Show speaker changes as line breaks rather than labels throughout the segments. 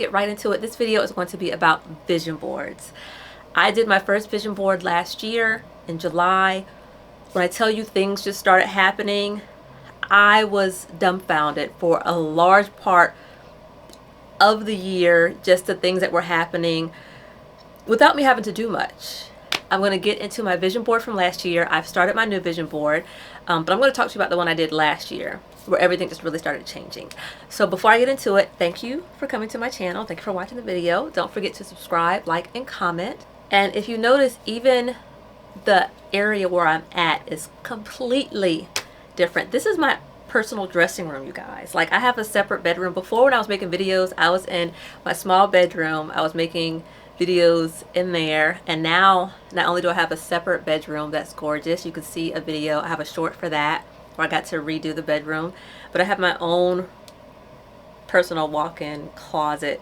get right into it, this video is going to be about vision boards. I did my first vision board last year in July. When I tell you things just started happening, I was dumbfounded for a large part of the year, just the things that were happening without me having to do much. I'm going to get into my vision board from last year. I've started my new vision board, but I'm going to talk to you about the one I did last year, where everything just really started changing. So before I get into it, thank you for coming to my channel. Thank you for watching the video. Don't forget to subscribe, like, and comment. And if you notice, even the area where I'm at is completely different. This is my personal dressing room, you guys. Like, I have a separate bedroom. Before, when I was making videos, I was in my small bedroom. I was making videos in there, and now not only do I have a separate bedroom that's gorgeous, you can see a video, I have a short for that where I got to redo the bedroom, but I have my own personal walk-in closet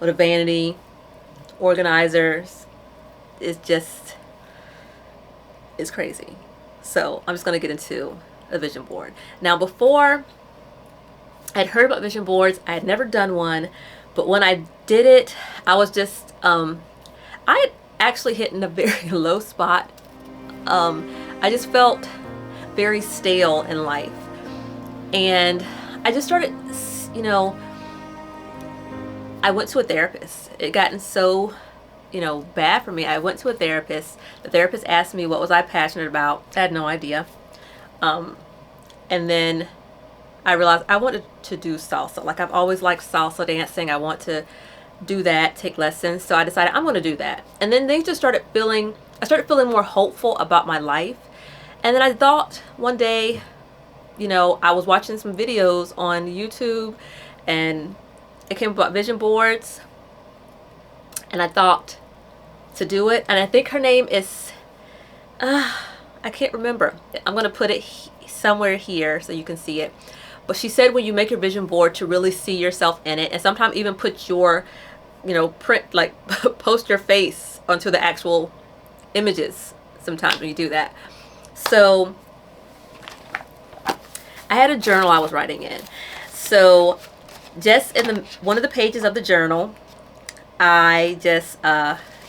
with a vanity, organizers. It's crazy. So I'm just going to get into a vision board. Now, before I'd heard about vision boards, I had never done one, but when I did it, I was just I had actually hit in a very low spot. I just felt very stale in life, and I just started, you know, I went to a therapist. It gotten so, you know, bad for me. I went to a therapist. The therapist asked me what was I passionate about. I had no idea. And then I realized I wanted to do salsa. Like, I've always liked salsa dancing. I want to do that, take lessons. So I decided I'm going to do that. And then things just started feeling, I started feeling more hopeful about my life. And then I thought one day, you know, I was watching some videos on YouTube and it came about vision boards. And I thought to do it. And I think her name is, I can't remember. I'm going to put it somewhere here so you can see it. But she said when you make your vision board to really see yourself in it, and sometimes even put your, you know, print, like post your face onto the actual images sometimes when you do that. So I had a journal I was writing in. So just in one of the pages of the journal, I just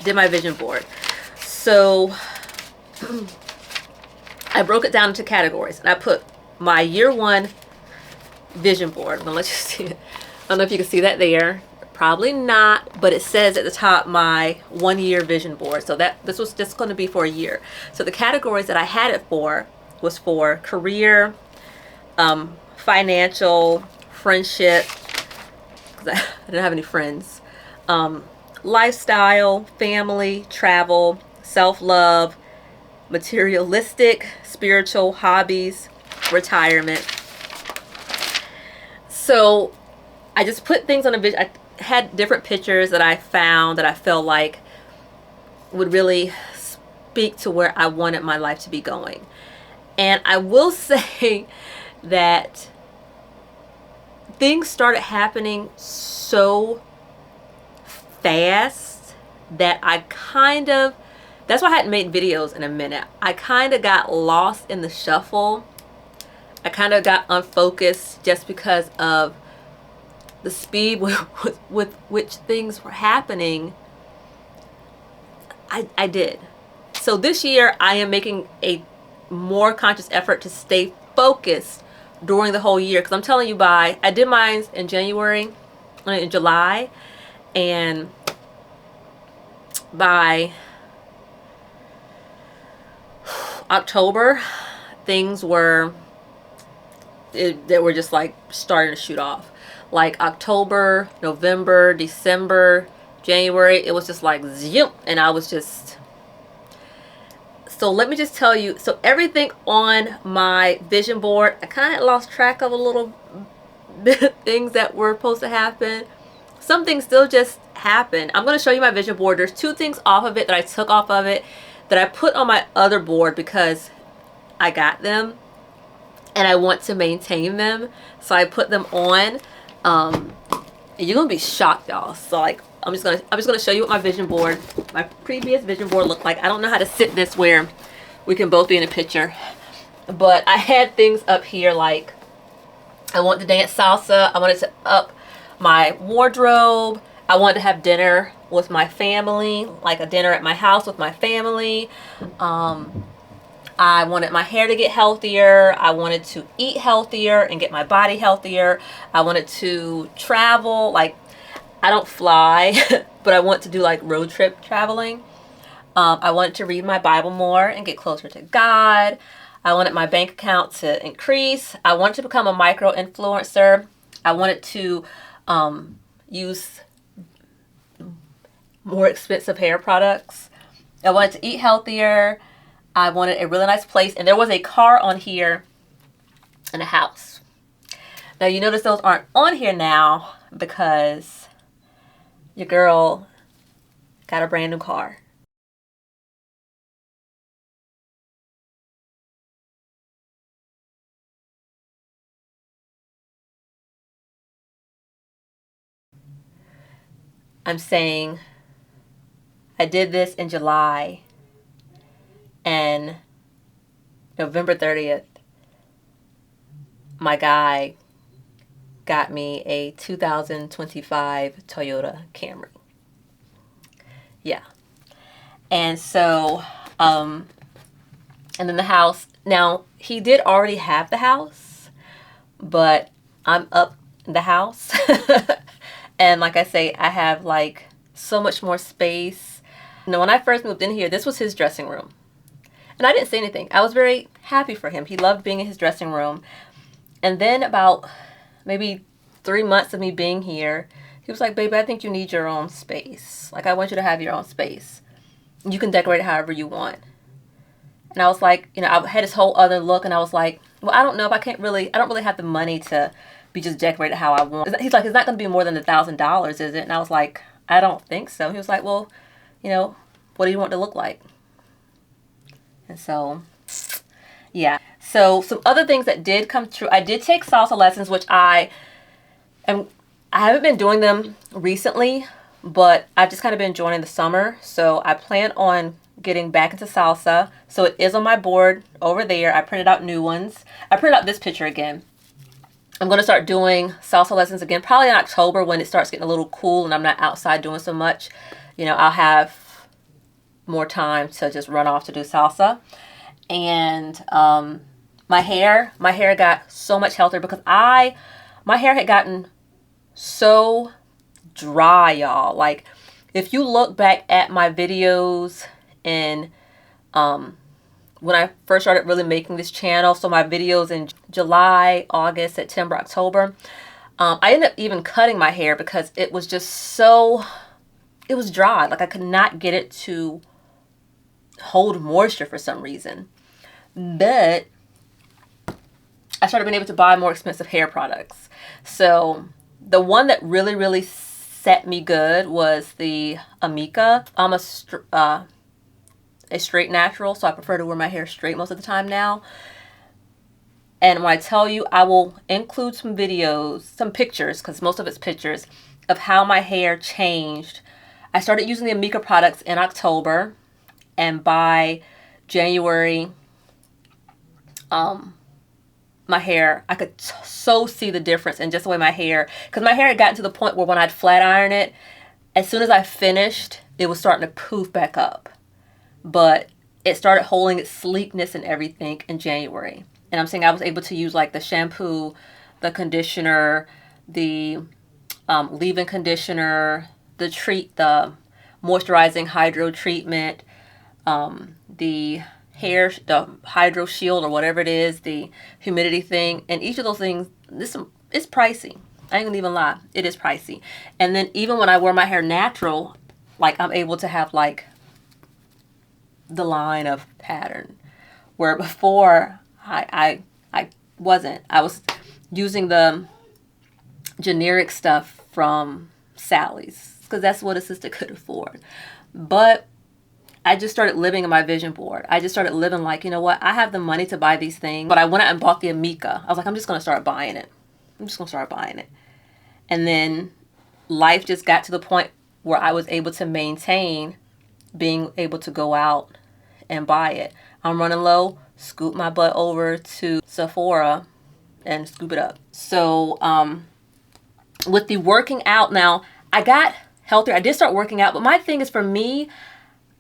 did my vision board. So I broke it down into categories, and I put my year one vision board. I'm gonna let you see it. I don't know if you can see that there. Probably not, but it says at the top my 1 year vision board. So that this was just going to be for a year. So the categories that I had it for was for career, financial, friendship, because I didn't have any friends, lifestyle, family, travel, self-love, materialistic, spiritual, hobbies, retirement. So I just put things on a vision. I had different pictures that I found that I felt like would really speak to where I wanted my life to be going. And I will say that things started happening so fast that I kind of, that's why I hadn't made videos in a minute. I kind of got lost in the shuffle. I kind of got unfocused just because of the speed with which things were happening. I did. So this year I am making a more conscious effort to stay focused during the whole year. Because I'm telling you, I did mine in July, and by October, things were, they were just like starting to shoot off. Like October, November, December, January, it was just like zoom, and I was just, so let me just tell you, so everything on my vision board, I kind of lost track of a little bit of things that were supposed to happen. Some things still just happened. I'm going to show you my vision board. There's two things off of it that I took off of it that I put on my other board because I got them and I want to maintain them. So I put them on. You're gonna be shocked, y'all. So like, I'm just gonna show you what my vision board, my previous vision board looked like. I don't know how to sit this where we can both be in a picture, but I had things up here like I want to dance salsa. I wanted to up my wardrobe. I wanted to have dinner with my family, like a dinner at my house with my family. I wanted my hair to get healthier. I wanted to eat healthier and get my body healthier. I wanted to travel. Like, I don't fly, but I want to do like road trip traveling. I wanted to read my Bible more and get closer to God. I wanted my bank account to increase. I wanted to become a micro influencer. I wanted to use more expensive hair products. I wanted to eat healthier. I wanted a really nice place. And there was a car on here and a house. Now you notice those aren't on here now because your girl got a brand new car. I'm saying I did this in July, and November 30th, my guy got me a 2025 Toyota Camry. Yeah. And so, and then the house. Now, he did already have the house, but I'm up the house. And like I say, I have like so much more space. Now, when I first moved in here, this was his dressing room. And I didn't say anything. I was very happy for him. He loved being in his dressing room. And then about maybe 3 months of me being here, he was like, baby, I think you need your own space. Like, I want you to have your own space. You can decorate it however you want. And I was like, you know, I had this whole other look, and I was like, well, I don't know if I don't really have the money to be just decorated how I want. He's like, it's not going to be more than $1,000, is it? And I was like, I don't think so. He was like, well, you know, what do you want it to look like? And so, yeah. So some other things that did come true. I did take salsa lessons, which I haven't been doing them recently, but I've just kind of been enjoying the summer. So I plan on getting back into salsa. So it is on my board over there. I printed out new ones. I printed out this picture again. I'm going to start doing salsa lessons again, probably in October when it starts getting a little cool and I'm not outside doing so much. You know, I'll have more time to just run off to do salsa. And my hair got so much healthier because my hair had gotten so dry, y'all. Like, if you look back at my videos in when I first started really making this channel, so my videos in July, August, September, October, I ended up even cutting my hair because it was just so, it was dry. Like, I could not get it to hold moisture for some reason. But I started being able to buy more expensive hair products. So the one that really, really set me good was the Amika. I'm a straight natural, so I prefer to wear my hair straight most of the time now. And when I tell you, I will include some videos, some pictures, because most of it's pictures, of how my hair changed. I started using the Amika products in October, and by January, my hair, I could so see the difference in just the way my hair, because my hair had gotten to the point where when I'd flat iron it, as soon as I finished, it was starting to poof back up. But it started holding its sleekness and everything in January. And I'm saying I was able to use like the shampoo, the conditioner, the leave-in conditioner, the moisturizing hydro treatment, the hydro shield or whatever it is, the humidity thing. And each of those things, this is pricey. I ain't gonna even lie, it is pricey. And then even when I wear my hair natural, like, I'm able to have like the line of pattern, where before I wasn't. I was using the generic stuff from Sally's because that's what a sister could afford. But I just started living in my vision board. I just started living like, you know what, I have the money to buy these things, but I went out and bought the Amika. I was like, I'm just going to start buying it. And then life just got to the point where I was able to maintain being able to go out and buy it. I'm running low, scoop my butt over to Sephora and scoop it up. So with the working out now, I got healthier. I did start working out, but my thing is, for me,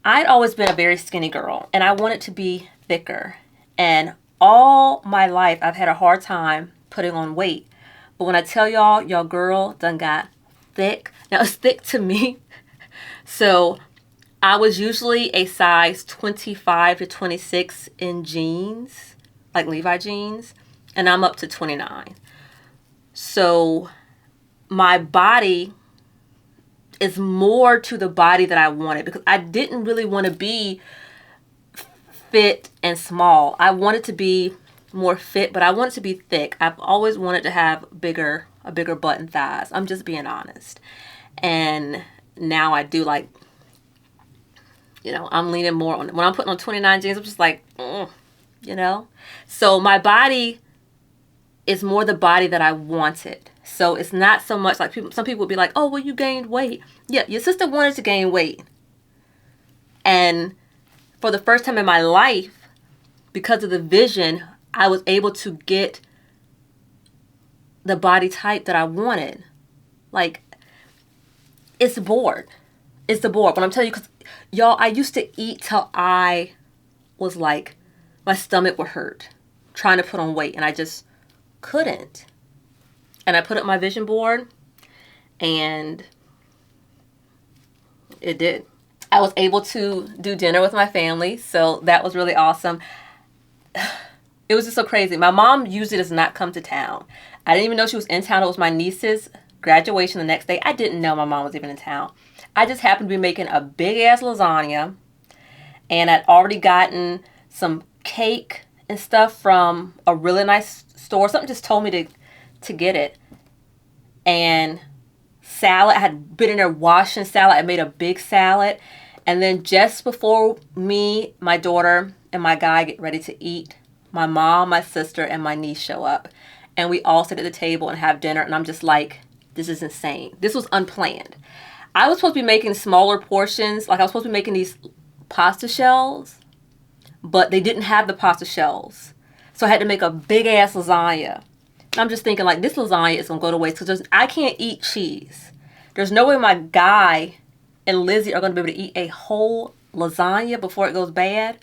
I'd always been a very skinny girl, and I wanted to be thicker. And all my life, I've had a hard time putting on weight. But when I tell y'all, your girl done got thick. Now, it's thick to me. So I was usually a size 25 to 26 in jeans, like Levi jeans, and I'm up to 29. So my body is more to the body that I wanted, because I didn't really want to be fit and small. I wanted to be more fit, but I wanted to be thick. I've always wanted to have a bigger butt and thighs. I'm just being honest. And now I do, like, you know, I'm leaning more on, when I'm putting on 29 jeans, I'm just like, you know. So my body is more the body that I wanted. So it's not so much like some people would be like, oh, well, you gained weight. Yeah, your sister wanted to gain weight. And for the first time in my life, because of the vision, I was able to get the body type that I wanted. Like, it's the board. It's the board. But I'm telling you, because, y'all, I used to eat till I was like, my stomach would hurt trying to put on weight, and I just couldn't. And I put up my vision board, and it did. I was able to do dinner with my family, so that was really awesome. It was just so crazy. My mom usually does not come to town. I didn't even know she was in town. It was my niece's graduation the next day. I didn't know my mom was even in town. I just happened to be making a big-ass lasagna, and I'd already gotten some cake and stuff from a really nice store. Something just told me to get it. And salad. I had been in there washing salad. I made a big salad. And then just before me, my daughter, and my guy get ready to eat, my mom, my sister, and my niece show up. And we all sit at the table and have dinner. And I'm just like, this is insane. This was unplanned. I was supposed to be making smaller portions. Like, I was supposed to be making these pasta shells, but they didn't have the pasta shells. So I had to make a big-ass lasagna. And I'm just thinking, like, this lasagna is going to go to waste, because I can't eat cheese. There's no way my guy and Lizzie are going to be able to eat a whole lasagna before it goes bad.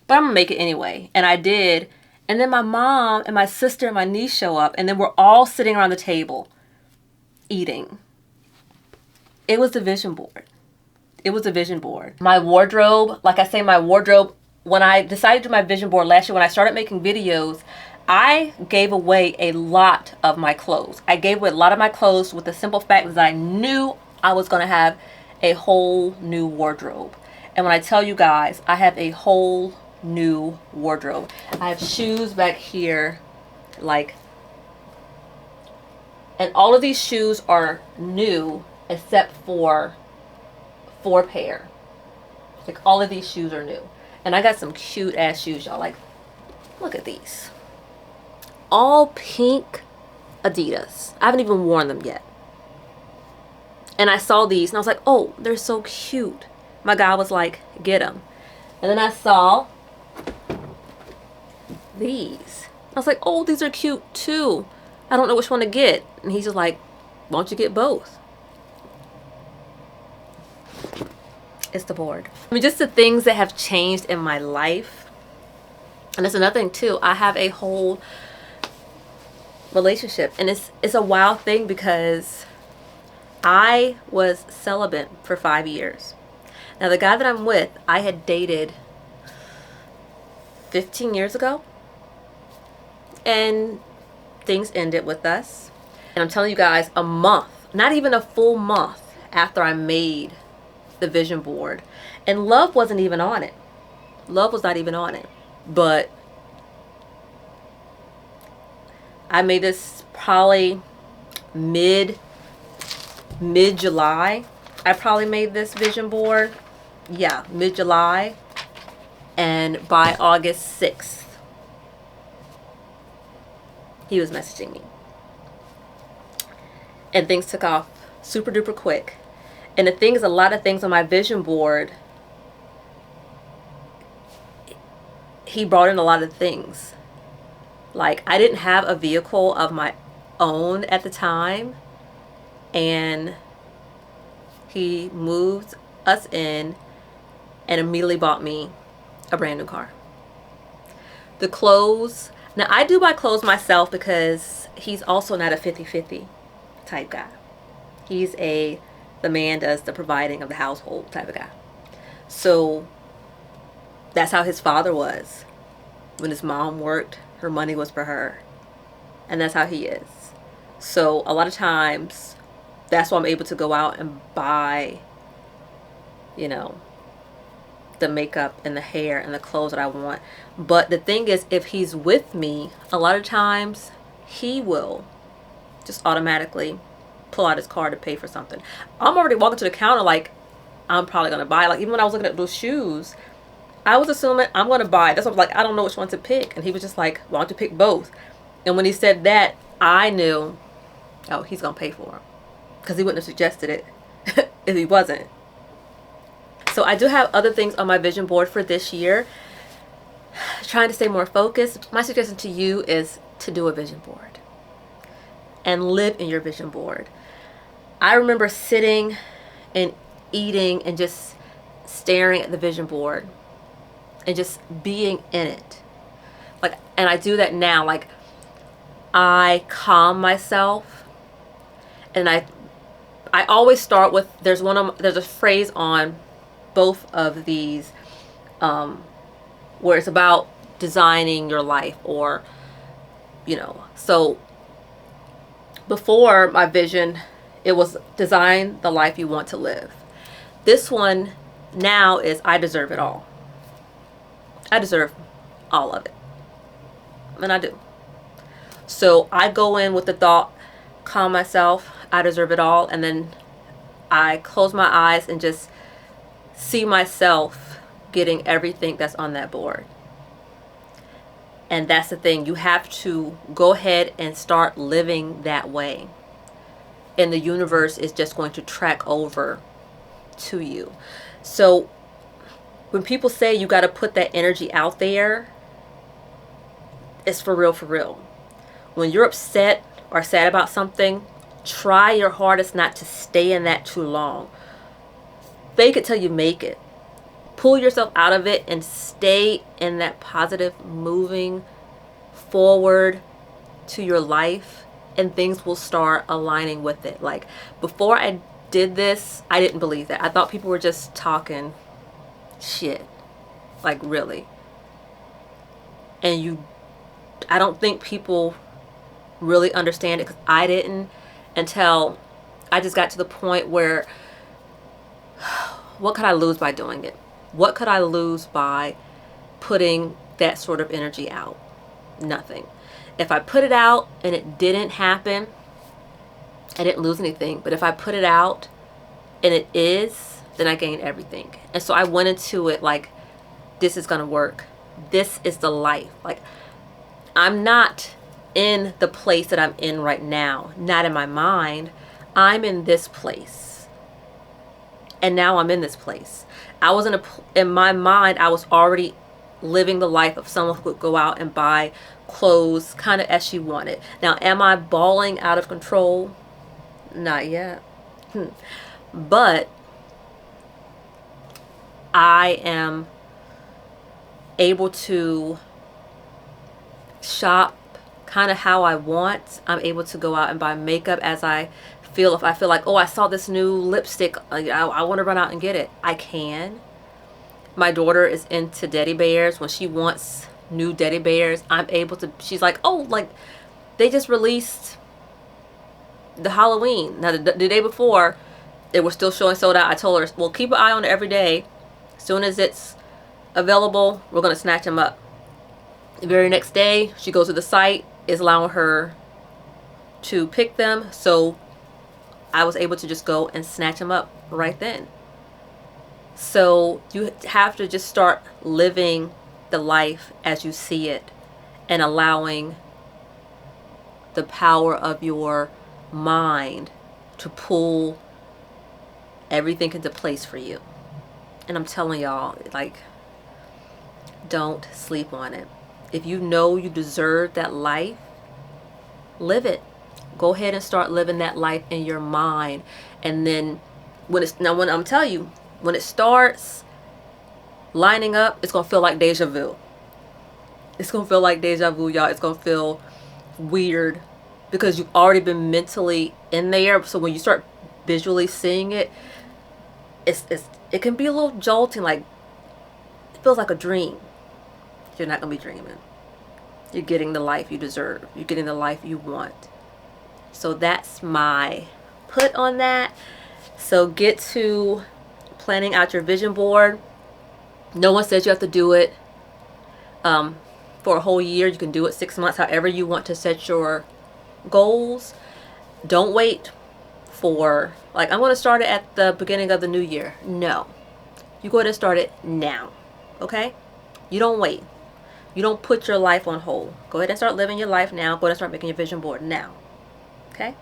But I'm going to make it anyway. And I did. And then my mom and my sister and my niece show up. And then we're all sitting around the table eating. It was the vision board. It was a vision board. My wardrobe, like I say, my wardrobe, when I decided to do my vision board last year, when I started making videos, I gave away a lot of my clothes. I gave away a lot of my clothes with the simple fact that I knew I was going to have a whole new wardrobe. And when I tell you guys, I have a whole new wardrobe. I have shoes back here, like, and all of these shoes are new except for 4 pair. Like, all of these shoes are new. And I got some cute ass shoes, y'all. Like, look at these. All pink Adidas. I haven't even worn them yet. And I saw these and I was like, oh, they're so cute. My guy was like, get them. And then I saw these. I was like, oh, these are cute too. I don't know which one to get. And he's just like, why don't you get both? It's the board. I mean, just the things that have changed in my life. And that's another thing too. I have a whole relationship, and it's a wild thing, because I was celibate for 5 years. Now, the guy that I'm with, I had dated 15 years ago, and things ended with us. And I'm telling you guys, a month, not even a full month after I made the vision board, and love wasn't even on it. Love was not even on it. But I made this probably mid-July. I probably made this vision board. Yeah, mid-July. And by August 6th, he was messaging me. And things took off super duper quick. And the thing is, a lot of things on my vision board, he brought in a lot of things. Like, I didn't have a vehicle of my own at the time, and he moved us in and immediately bought me a brand new car. The clothes, now I do buy clothes myself because he's also not a 50-50 type guy. He's the man does the providing of the household type of guy. So that's how his father was. When his mom worked, her money was for her. And that's how he is. So a lot of times, that's why I'm able to go out and buy, you know, the makeup and the hair and the clothes that I want. But the thing is, if he's with me, a lot of times he will just automatically pull out his card to pay for something. I'm already walking to the counter like I'm probably going to buy. Like even when I was looking at those shoes, I was assuming I'm going to buy. That's what I was like, I don't know which one to pick. And he was just like, why don't you pick both? And when he said that, I knew, oh, he's going to pay for them. Because he wouldn't have suggested it if he wasn't. So I do have other things on my vision board for this year. Trying to stay more focused. My suggestion to you is to do a vision board. And live in your vision board. I remember sitting and eating and just staring at the vision board. And just being in it. Like, and I do that now. Like, I calm myself. And I always start with, there's a phrase on both of these where it's about designing your life, or so before my vision, it was design the life you want to live. This one now is I deserve it all. I deserve all of it, and I do. So I go in with the thought, calm myself, I deserve it all, and then I close my eyes and just see myself getting everything that's on that board. And that's the thing. You have to go ahead and start living that way. And the universe is just going to track over to you. So when people say you got to put that energy out there, it's for real, for real. When you're upset or sad about something, try your hardest not to stay in that too long. Fake it till you make it. Pull yourself out of it and stay in that positive, moving forward to your life, and things will start aligning with it. Like before I did this, I didn't believe that. I thought people were just talking shit. Like really. And I don't think people really understand it, because I didn't until I just got to the point where what could I lose by doing it? What could I lose by putting that sort of energy out? Nothing. If I put it out and it didn't happen, I didn't lose anything. But if I put it out and it is, then I gained everything. And so I went into it like, this is going to work. This is the life. Like, I'm not in the place that I'm in right now. Not in my mind. I'm in this place. And now I'm in this place. I was in my mind, I was already living the life of someone who could go out and buy clothes kind of as she wanted. Now, am I balling out of control? Not yet. But I am able to shop kind of how I want. I'm able to go out and buy makeup as I feel. If I feel like, oh, I saw this new lipstick, I want to run out and get it, I can. My daughter is into teddy bears. When she wants new teddy bears, I'm able to, she's like, oh, like they just released the Halloween. Now the day before, they were still showing sold out. I told her, well, keep an eye on it every day. As soon as it's available, we're going to snatch them up. The very next day, she goes to the site, is allowing her to pick them. So I was able to just go and snatch them up right then. So you have to just start living the life as you see it, and allowing the power of your mind to pull everything into place for you. And I'm telling y'all, like, don't sleep on it. If you know you deserve that life, live it. Go ahead and start living that life in your mind, and then when I'm telling you, when it starts lining up, it's gonna feel like deja vu. It's gonna feel like deja vu, y'all. It's gonna feel weird because you've already been mentally in there. So when you start visually seeing it, it can be a little jolting. Like, it feels like a dream. You're not gonna be dreaming. You're getting the life you deserve. You're getting the life you want. So that's my put on that. So get to planning out your vision board. No one says you have to do it for a whole year. You can do it 6 months, however you want to set your goals. Don't wait for, like, I'm going to start it at the beginning of the new year. No. You go ahead and start it now. Okay? You don't wait. You don't put your life on hold. Go ahead and start living your life now. Go ahead and start making your vision board now. Okay?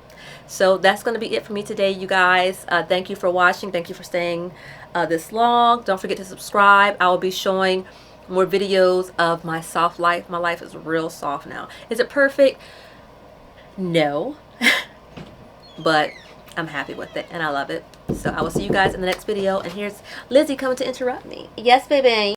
So that's going to be it for me today, you guys. Thank you for watching. Thank you for staying this long. Don't forget to subscribe. I will be showing more videos of my soft life. My life is real soft now. Is it perfect? No. But I'm happy with it and I love it. So I will see you guys in the next video. And here's Lizzie coming to interrupt me. Yes, baby.